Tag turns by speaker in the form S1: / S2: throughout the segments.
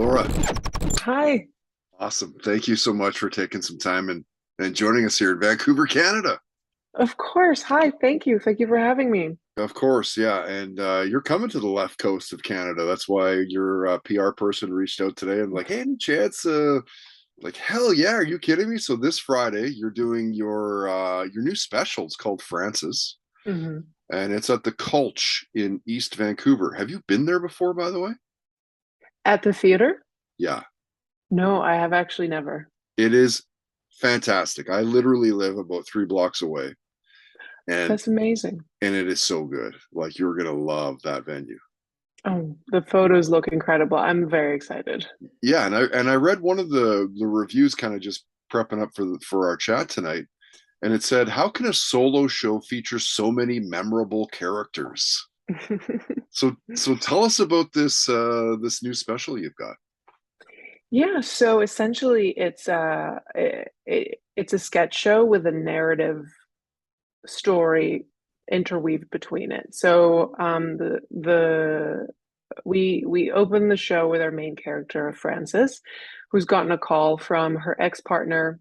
S1: Laura.
S2: Hi.
S1: Awesome. Thank you so much for taking some time and joining us here in Vancouver, Canada.
S2: Of course. Hi. Thank you. Thank you for having me.
S1: Of course, yeah. And you're coming to the left coast of Canada. That's why your PR person reached out today and like, hey, any chance? Like, hell yeah, are you kidding me? So this Friday, you're doing your new special. It's called Francis,
S2: hmm
S1: and it's at the Culch in East Vancouver. Have you been there before, by the way?
S2: At the theater?
S1: Yeah.
S2: No, I have actually never.
S1: It is fantastic. I literally live about 3 blocks away, and
S2: That's amazing.
S1: and it is so good. Like you're gonna love that venue.
S2: Oh, the photos look incredible. I'm very excited.
S1: Yeah, and I read one of the reviews, kind of just prepping up for our chat tonight, and it said, "How can a solo show feature so many memorable characters?" So tell us about this new special you've got.
S2: Yeah, so essentially it's a sketch show with a narrative story interweaved between it. So the we open the show with our main character, Frances, who's gotten a call from her ex-partner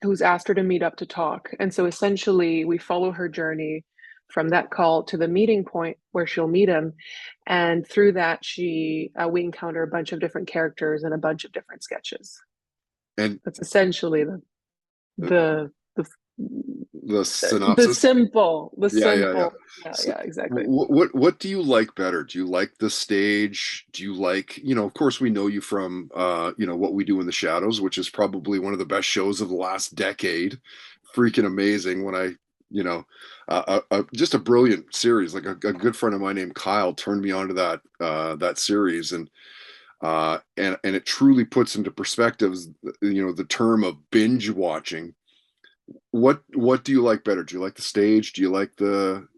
S2: who's asked her to meet up to talk. And so essentially, we follow her journey from that call to the meeting point where she'll meet him. And through that, we encounter a bunch of different characters and a bunch of different sketches.
S1: And
S2: That's essentially
S1: uh,
S2: the the
S1: the
S2: the
S1: synopsis. Yeah.
S2: simple. Yeah,
S1: So,
S2: yeah, exactly.
S1: what do you like better? Do you like the stage? Do you like, of course we know you from what we do in the shadows, which is probably one of the best shows of the last decade. Freaking amazing. When I, just a brilliant series. Like a good friend of mine named Kyle turned me onto that series, and it truly puts into perspectives, the term of binge watching. What do you like better? Do you like the stage? Do you like the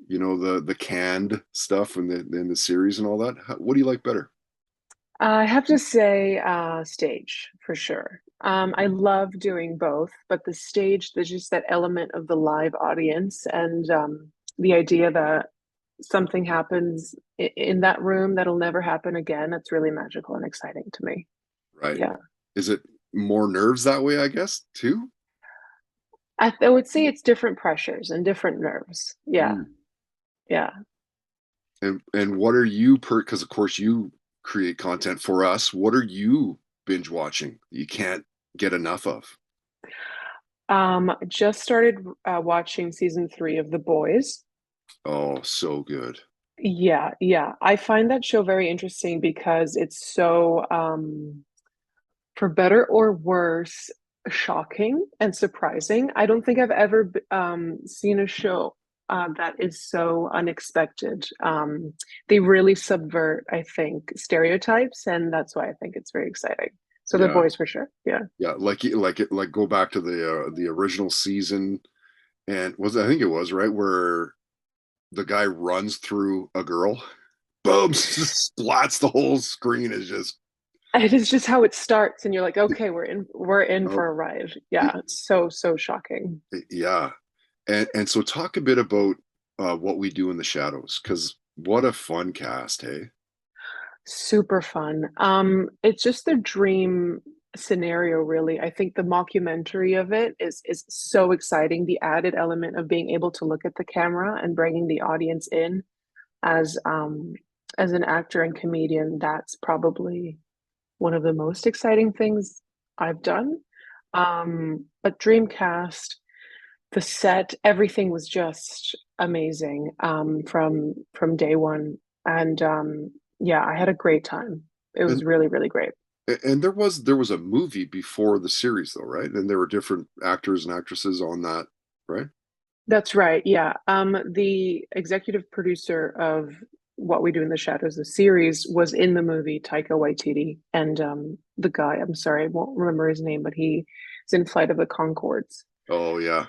S1: canned stuff in the series and all that? What do you like better?
S2: I have to say, stage for sure. I love doing both, but the stage, there's just that element of the live audience and the idea that something happens in that room that'll never happen again. It's really magical and exciting to me.
S1: Right.
S2: Yeah.
S1: Is it more nerves that way, I guess, too?
S2: I would say it's different pressures and different nerves. Yeah.
S1: Mm.
S2: Yeah.
S1: And what are you because of course you create content for us. What are you binge watching you can't get enough of?
S2: Just started watching season 3 of The Boys.
S1: Oh, so good.
S2: Yeah, yeah. I find that show very interesting because it's so, for better or worse, shocking and surprising. I don't think I've ever seen a show that is so unexpected. They really subvert, I think, stereotypes, and that's why I think it's very exciting. So The
S1: Yeah.
S2: Boys for sure. Yeah.
S1: Yeah, like go back to the original season, and I think it was right where the guy runs through a girl, boom, splats the whole screen. Is just
S2: It is just how it starts, and you're like, okay, we're in
S1: oh
S2: for a ride. Yeah, it's so, so shocking.
S1: yeah. And so talk a bit about what we do in the shadows, because what a fun cast, hey?
S2: Super fun. It's just the dream scenario, really. I think the mockumentary of it is so exciting. The added element of being able to look at the camera and bringing the audience in as as an actor and comedian, that's probably one of the most exciting things I've done. But Dreamcast, the set, everything was just amazing from day one. And yeah, I had a great time. It
S1: And
S2: was really, really great.
S1: and there was a movie before the series though, right? And there were different actors and actresses on that, right?
S2: That's right. Yeah. The executive producer of What We Do in the Shadows, the series, was in the movie, Taika Waititi, and the guy, I'm sorry, I won't remember his name, but he is in Flight of the Concords.
S1: Oh yeah.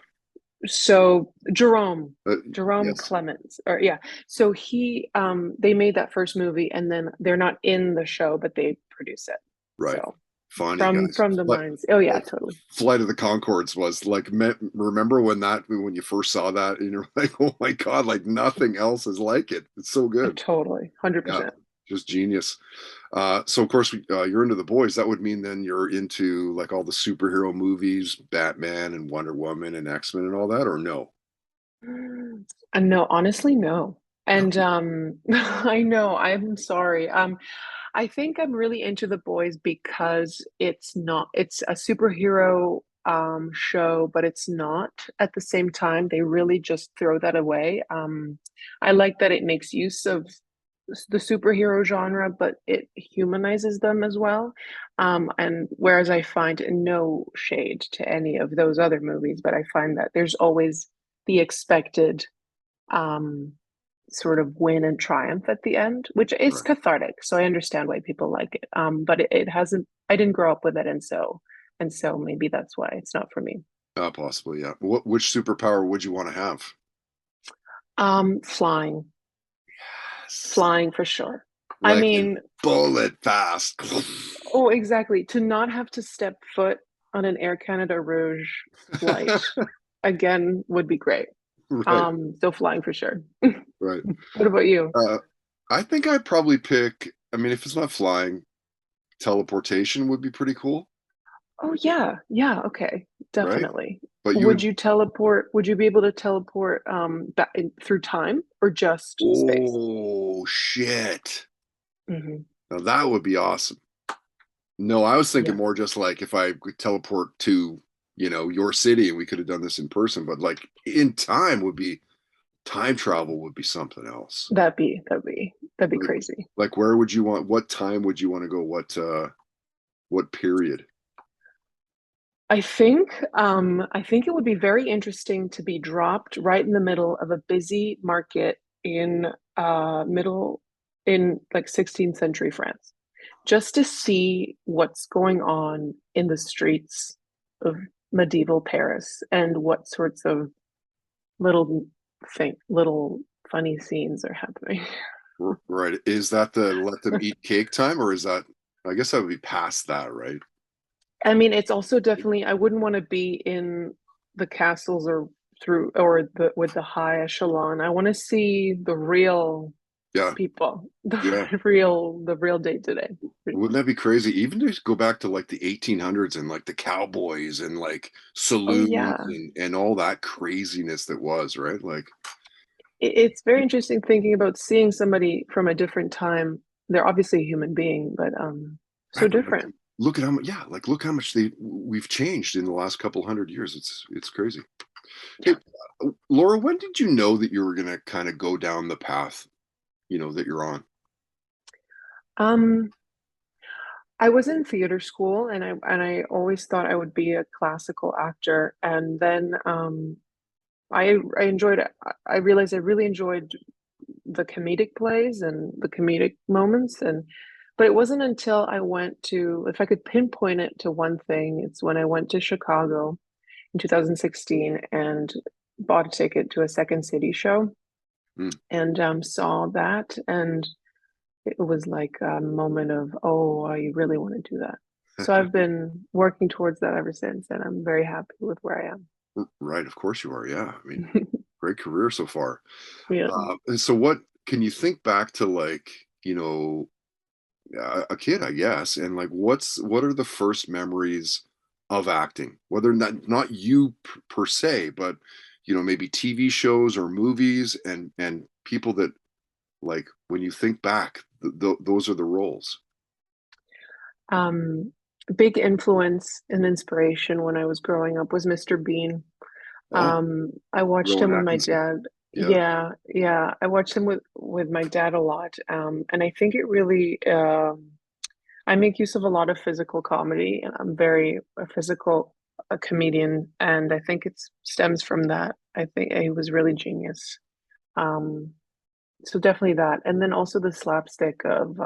S2: So Jerome
S1: Yes.
S2: Clements, or yeah. So they made that first movie, and then they're not in the show, but they produce it.
S1: Right.
S2: So
S1: Funny
S2: from
S1: guys.
S2: from the minds. Oh yeah,
S1: Oh,
S2: totally,
S1: Flight of the Concords was like, remember when you first saw that and you're like, oh my God, like nothing else is like it. It's so good.
S2: totally, hundred
S1: Yeah.
S2: percent.
S1: just genius. So of course you're into the boys. That would mean then you're into like all the superhero movies, Batman and Wonder Woman and X-Men and all that, or no?
S2: No, honestly, no.
S1: No.
S2: And I know, I'm sorry. I think I'm really into The Boys because it's a superhero show, but it's not at the same time. They really just throw that away. I like that it makes use of the superhero genre, but it humanizes them as well. And whereas I find no shade to any of those other movies, but I find that there's always the expected um, sort of win and triumph at the end, which is
S1: Right.
S2: cathartic. So I understand why people like it. But it hasn't. I didn't grow up with it, and so maybe that's why it's not for me.
S1: Possibly, yeah. Which superpower would you want to have?
S2: Flying,
S1: Yes.
S2: flying for sure. I
S1: Like in
S2: mean,
S1: bullet fast.
S2: oh, exactly. To not have to step foot on an Air Canada Rouge flight again would be great.
S1: Right,
S2: So flying for sure.
S1: right.
S2: What about you?
S1: Uh, I think I'd probably pick, I mean, if it's not flying, teleportation would be pretty cool,
S2: Oh yeah, yeah, okay,
S1: right?
S2: definitely.
S1: But you
S2: Would
S1: would,
S2: you teleport? Would you be able to teleport back through time or just space?
S1: oh shit.
S2: Hmm.
S1: Now that would be awesome. No, I was thinking
S2: Yeah,
S1: more just like if I could teleport to, your city and we could have done this in person, but like in time would be time travel would be something else.
S2: that'd be
S1: Like
S2: crazy.
S1: like where would you want what time would you want to go? What period?
S2: I think it would be very interesting to be dropped right in the middle of a busy market in middle in like 16th century France, just to see what's going on in the streets of medieval Paris and what sorts of little little funny scenes are happening.
S1: Right. Is that the let them eat cake time or is that I guess that would be past that, right?
S2: I mean, it's also definitely I wouldn't want to be in the castles or through or the with the high echelon. I want to see the real
S1: Yeah.
S2: people, the
S1: Yeah.
S2: real day to day.
S1: Wouldn't that be crazy? Even to go back to like the 1800s and like the cowboys and like
S2: Oh
S1: saloons
S2: yeah.
S1: and all that craziness that was, right? Like,
S2: It's very interesting thinking about seeing somebody from a different time. They're obviously a human being, but so
S1: right, but like
S2: different.
S1: look at how much yeah, like look how much we've changed in the last couple hundred years. It's crazy. Hey,
S2: Yeah.
S1: Laura, when did you know that you were gonna kind of go down the path, that you're on?
S2: Um, I was in theater school and I always thought I would be a classical actor. And then I enjoyed it. I realized I really enjoyed the comedic plays and the comedic moments and but it wasn't until I went to if I could pinpoint it to one thing, it's when I went to Chicago in 2016 and bought a ticket to a Second City show
S1: Hmm.
S2: and saw that and it was like a moment of, oh, I really want to do that. So I've been working towards that ever since, and I'm very happy with where I
S1: Right, of course you are. Yeah. I mean,
S2: am.
S1: great career so far.
S2: Yeah.
S1: And so what can you think back to like, a kid, I guess, and like what are the first memories of acting? Whether not you per se, but maybe TV shows or movies and people that like when you think back, those are the roles.
S2: Um, Big influence and inspiration when I was growing up was Mr. Bean.
S1: Oh,
S2: I watched
S1: Rowan
S2: him with my
S1: Atkinson.
S2: dad.
S1: Yeah.
S2: Yeah, yeah, I watched him with my dad a lot. And I think it really I make use of a lot of physical comedy, and I'm very a physical a comedian, and I think it stems from that. I think he was really genius. Um, so definitely that, and then also the slapstick of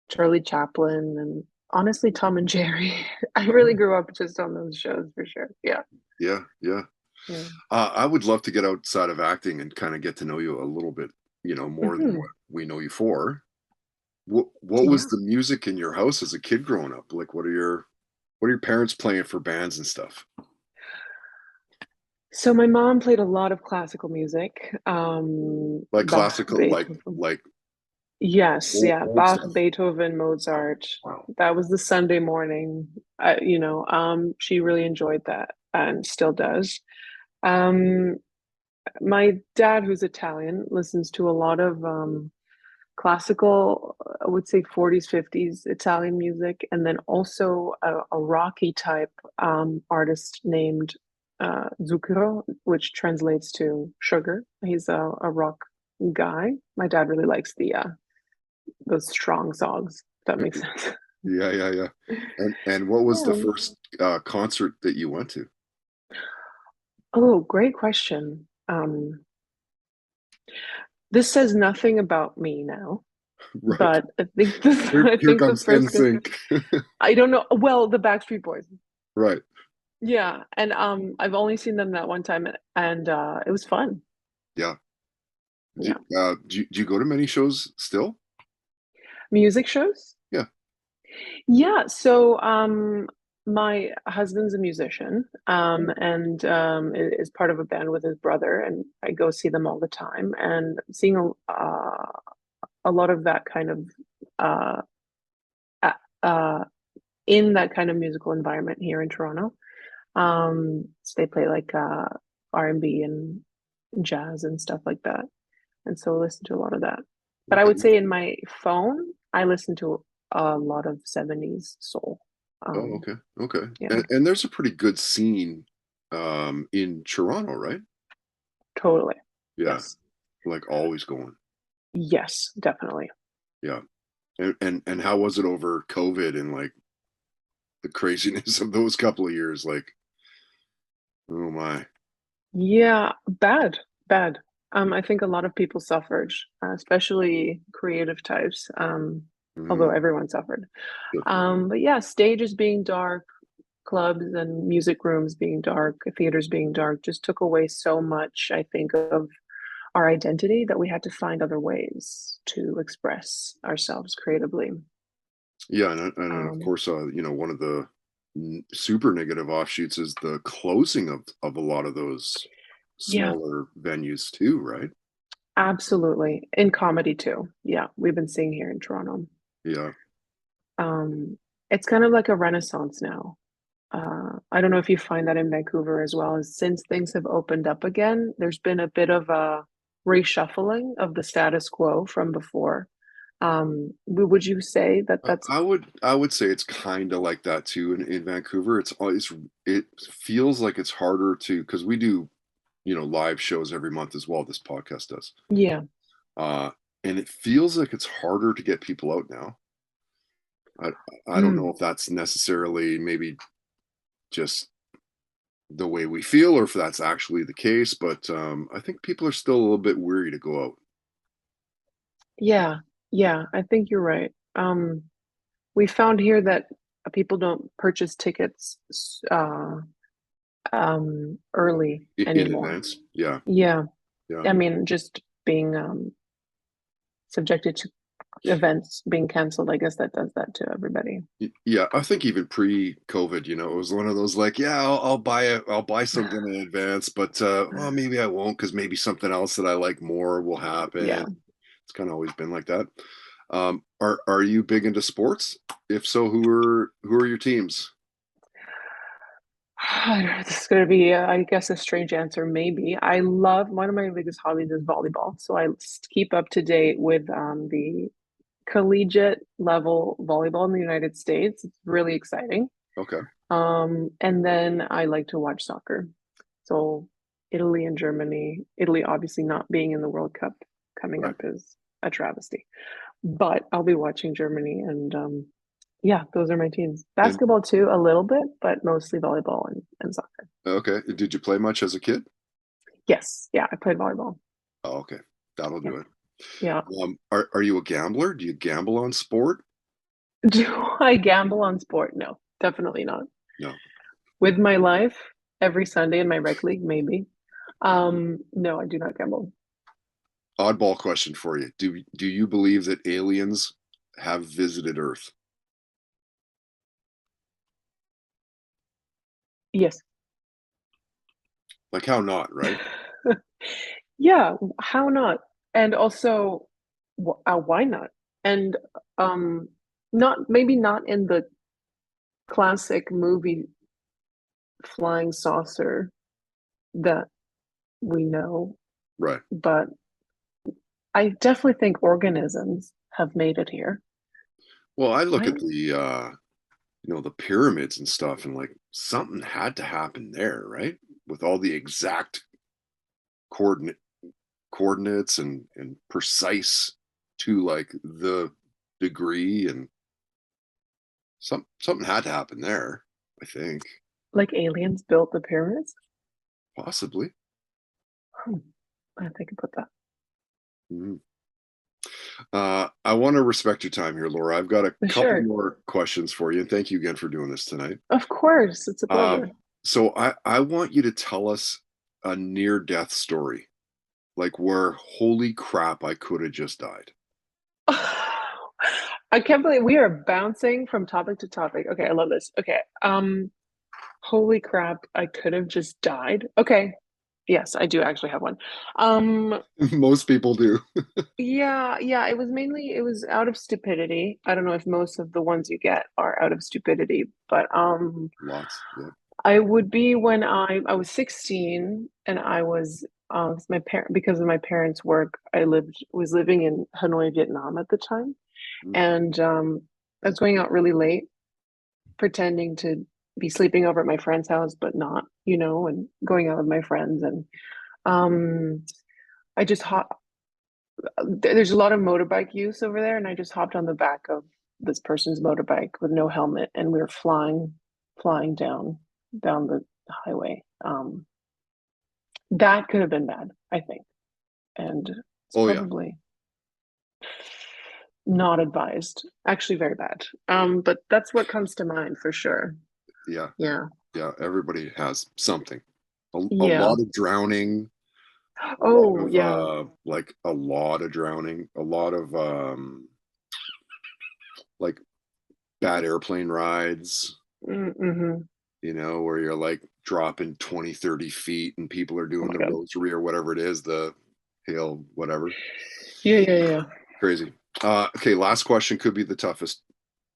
S2: Charlie Chaplin and honestly Tom and Jerry. I really
S1: Oh,
S2: grew up just on those shows for sure. Yeah,
S1: yeah, yeah.
S2: yeah.
S1: I would love to get outside of acting and kind of get to know you a little bit, more than
S2: Hmm.
S1: what we know you for. What was
S2: Yeah.
S1: the music in your house as a kid growing up? Like, what are your parents playing for bands and stuff?
S2: So my mom played a lot of classical music.
S1: Like
S2: Bach,
S1: classical, like
S2: Beethoven.
S1: like
S2: Yes, yeah,
S1: Old
S2: Bach,
S1: stuff.
S2: Beethoven,
S1: Wow.
S2: Mozart.
S1: Wow.
S2: That was the Sunday morning. She really enjoyed that and still does. Um, my dad, who's Italian, listens to a lot of classical, I would say 40s, 50s Italian music, and then also a rocky type artist named Zucchero, which translates to sugar. He's a rock guy. My dad really likes the those strong songs, if that makes sense.
S1: Yeah, yeah, yeah. And what was the
S2: Yeah.
S1: first concert that you went to?
S2: Oh, great question. This says nothing about me now,
S1: Right.
S2: but I think this, I
S1: Here
S2: think the
S1: comes
S2: first,
S1: NSYNC.
S2: I don't know. Well, the Backstreet Boys.
S1: Right.
S2: Yeah, and I've only seen them that one time, and it was fun.
S1: Yeah.
S2: Yeah,
S1: Do you go to many shows still?
S2: music shows.
S1: Yeah.
S2: Yeah, so my husband's a musician,
S1: Oh,
S2: and is part of a band with his brother, and I go see them all the time, and seeing a lot of that kind of uh, uh, uh, in that kind of musical environment here in Toronto. So they play like R&B and jazz and stuff like that. And so I listen to a lot of that. But I would
S1: okay.
S2: say in my phone, I listen to a lot of 70s soul.
S1: Oh,
S2: Um,
S1: okay. Okay.
S2: yeah,
S1: And there's a pretty good scene in Toronto, right?
S2: totally.
S1: Yeah.
S2: Yes.
S1: Like always going.
S2: Yes, definitely.
S1: Yeah. And how was it over COVID and like the craziness of those couple of years? Like, oh my.
S2: Yeah, bad. I think a lot of people suffered, especially creative types, although
S1: Mhm.
S2: everyone suffered. But yeah, stages being dark, clubs and music rooms being dark, theaters being dark, just took away so much, I think, of our identity that we had to find other ways to express ourselves creatively.
S1: Yeah, and of
S2: Um,
S1: course, one of the super negative offshoots is the closing of a lot of those
S2: yeah,
S1: smaller venues too, right?
S2: absolutely. In comedy too. Yeah, we've been seeing here in Toronto.
S1: Yeah.
S2: Um, it's kind of like a renaissance now. I don't know if you find that in Vancouver as well. As since things have opened up again, there's been a bit of a reshuffling of the status quo from before. Would you say that that's
S1: I would say it's kind of like that too in Vancouver. It feels like it's harder to because we do live shows every month as well. This podcast does,
S2: yeah.
S1: uh, and it feels like it's harder to get people out now. I I don't know
S2: Mm,
S1: if that's necessarily maybe just the way we feel or if that's actually the case, but I think people are still a little bit weary to go out.
S2: yeah, yeah, I think you're right. We found here that people don't purchase tickets early
S1: In
S2: anymore.
S1: advance. Yeah,
S2: Yeah,
S1: yeah.
S2: I mean, just being subjected to events being canceled, I guess that does that to everybody.
S1: Yeah, I think even pre-COVID, it was one of those like, yeah, I'll buy something in advance, but well, maybe I won't because maybe something else that I like more will happen.
S2: Yeah.
S1: It's kind of always been like that. Are you big into sports? If so, who are your teams?
S2: This is going to be, I guess, a strange answer, maybe. I love one of my biggest hobbies is volleyball. So I keep up to date with the collegiate level volleyball in the United States. It's really exciting.
S1: Okay,
S2: And then I like to watch soccer. So Italy and Germany, Italy obviously not being in the World Cup coming
S1: right.
S2: up is a travesty. But I'll be watching Germany and yeah, those are my teams.
S1: And
S2: Basketball too, a little bit, but mostly volleyball and soccer.
S1: okay, did you play much as a kid?
S2: Yes, yeah, I played volleyball.
S1: Oh, okay, that'll
S2: Yeah,
S1: do it.
S2: yeah.
S1: Are you a gambler? Do you gamble on sport?
S2: Do I gamble on sport? No, definitely not.
S1: No.
S2: With my life, every Sunday in my rec league, maybe. No, I do not gamble.
S1: Oddball question for you. Do you believe that aliens have visited Earth?
S2: Yes.
S1: Like how not, right?
S2: Yeah, how not? And also, why not? And not maybe not in the classic movie flying saucer that we know,
S1: Right.
S2: but I definitely think organisms have made it here,
S1: Well, I look
S2: right?
S1: at the the pyramids and stuff, and like something had to happen there, right? With all the exact coordinate coordinates and precise to like the degree, and something had to happen there, I think.
S2: Like aliens built the pyramids.
S1: Possibly.
S2: Hmm, I think about that.
S1: Mhm. I want to respect your time here, Laura. I've got a couple
S2: Sure,
S1: more questions for you, and thank you again for doing this tonight.
S2: of course, it's a pleasure.
S1: So I want you to tell us a near death story, like where holy crap, I could have just died.
S2: I can't believe we are bouncing from topic to topic. Okay, I love this. Okay, holy crap, I could have just died. Okay, yes, I do actually have one. Um,
S1: Most people do.
S2: yeah, it was out of stupidity. I don't know if most of the ones you get are out of stupidity, but
S1: Lots. Yeah.
S2: I would be when I was 16 and I was my parent because of my parents' work, I lived was living in Hanoi, Vietnam at the time.
S1: Mm.
S2: And I was going out really late, pretending to be sleeping over at my friend's house, but not, and going out with my friends. And um, I just hop. There's a lot of motorbike use over there, and I just hopped on the back of this person's motorbike with no helmet, and we were flying down the highway. That could have been bad, I think, and it's
S1: Oh yeah.
S2: probably not advised. Actually, very bad. But that's what comes to mind for sure.
S1: Yeah.
S2: Yeah.
S1: Yeah. Everybody has something. A
S2: Yeah.
S1: lot of drowning, a lot
S2: Oh,
S1: of
S2: yeah.
S1: like a lot of drowning, a lot of like bad airplane rides,
S2: Mm-hmm.
S1: where you're like dropping 20, 30 feet and people are
S2: Oh
S1: doing
S2: my
S1: the
S2: God.
S1: rosary or whatever it is, the hail, whatever.
S2: Yeah.
S1: Crazy. Okay, last question could be the toughest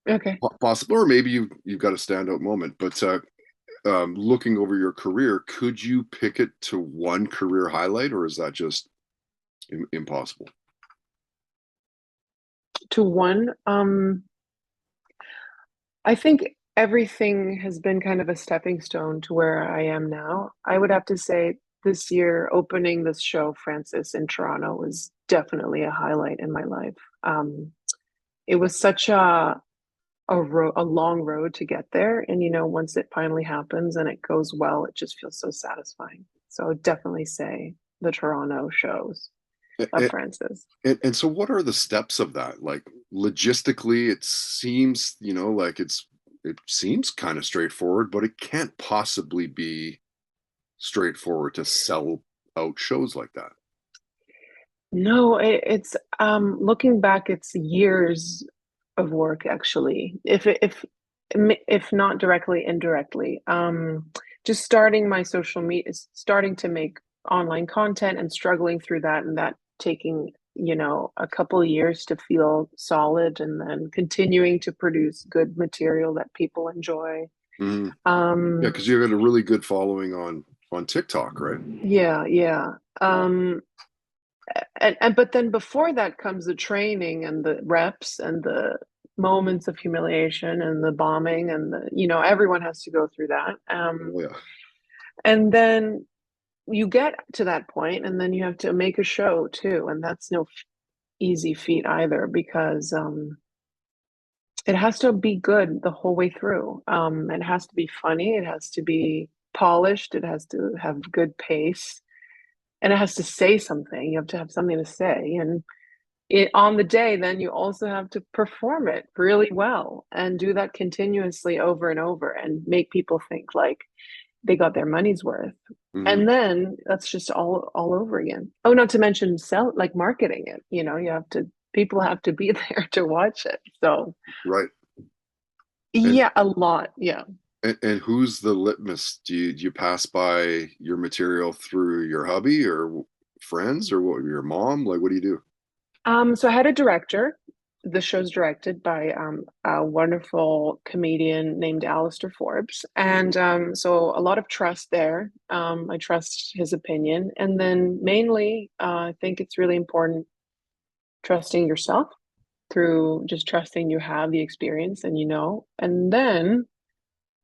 S2: Okay.
S1: possible, or maybe you've got a standout moment. But looking over your career, could you pick it to one career highlight, or is that just impossible?
S2: To one, I think everything has been kind of a stepping stone to where I am now. I would have to say this year, opening this show, Francis, in Toronto, was definitely a highlight in my life. It was such a long road to get there, and once it finally happens and it goes well, it just feels so satisfying. So I'd definitely say the Toronto shows of Francis.
S1: And so what are the steps of that? Like logistically, it seems, like it seems kind of straightforward, but it can't possibly be straightforward to sell out shows like that.
S2: No, it's looking back, it's years of work actually. If not directly, indirectly. Just starting my social media, starting to make online content and struggling through that, and that taking, a couple of years to feel solid, and then continuing to produce good material that people enjoy.
S1: Mhm. Yeah,
S2: Um,
S1: because you got a really good following on TikTok, right?
S2: yeah. And but then before that comes the training and the reps and the moments of humiliation and the bombing and everyone has to go through that.
S1: Oh yeah.
S2: And then you get to that point and then you have to make a show too, and that's no easy feat either because it has to be good the whole way through. It has to be funny, it has to be polished, it has to have good pace, and it has to say something. You have to have something to say, and on the day, then you also have to perform it really well and do that continuously over and over and make people think like they got their money's worth.
S1: Hmm.
S2: And then that's just all over again. Oh, not to mention sell like marketing it. You have to people have to be there to watch it. So
S1: Right. And,
S2: yeah, a lot. Yeah.
S1: and who's the litmus? Do you pass by your material through your hubby or friends or what? Your mom? Like, what do you do?
S2: So I had a director. The show's directed by a wonderful comedian named Alistair Forbes. And so a lot of trust there. I trust his opinion. And then mainly, I think it's really important trusting yourself through just trusting you have the experience and you know, and then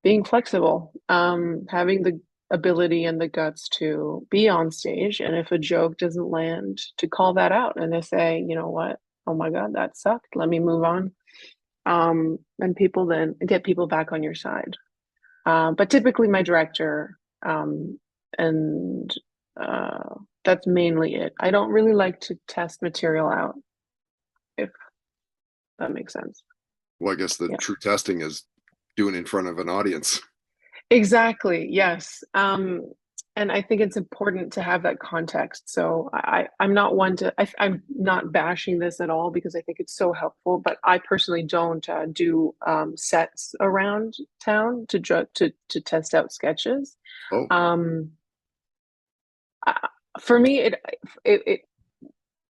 S2: being flexible, having the ability and the guts to be on stage. And if a joke doesn't land, to call that out and to say, you know what, oh my God, that sucked. Let me move on. And people then get people back on your side. But typically, my director, and that's mainly it. I don't really like to test material out, if that makes sense.
S1: Well, I guess the
S2: Yeah.
S1: true testing is doing it in front of an audience.
S2: Exactly. Yes. And I think it's important to have that context. So I'm not one to, I'm not bashing this at all because I think it's so helpful, but I personally don't do sets around town to test out sketches.
S1: Oh,
S2: Um, for me, it, it,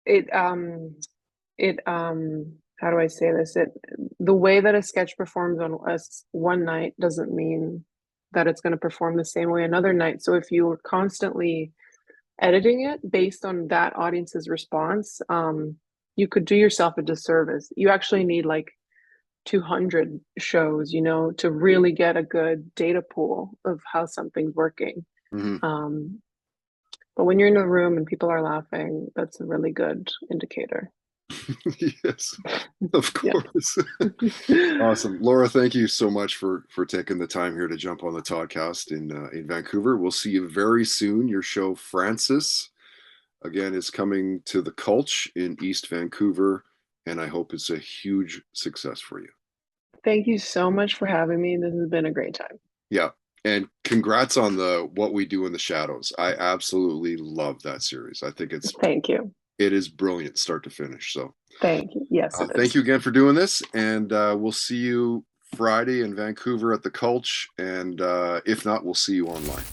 S2: it, um, how do I say this? The way that a sketch performs on us one night doesn't mean that it's going to perform the same way another night. So if you're constantly editing it based on that audience's response, you could do yourself a disservice. You actually need like 200 shows, to really get a good data pool of how something's working.
S1: mhm.
S2: Um, but when you're in a room and people are laughing, that's a really good indicator.
S1: Yes, of
S2: Yeah.
S1: course. Awesome, Laura. Thank you so much for taking the time here to jump on the Toddcast in Vancouver. We'll see you very soon. Your show, Francis, again, is coming to the Culch in East Vancouver, and I hope it's a huge success for you.
S2: Thank you so much for having me. This has been a great time.
S1: Yeah, and congrats on the What We Do in the Shadows. I absolutely love that series. I think
S2: Thank you.
S1: it is brilliant, start to finish. So,
S2: Thank you. Yes, it
S1: thank you
S2: is.
S1: again for doing this, and we'll see you Friday in Vancouver at the Culch, and if not, we'll see you online.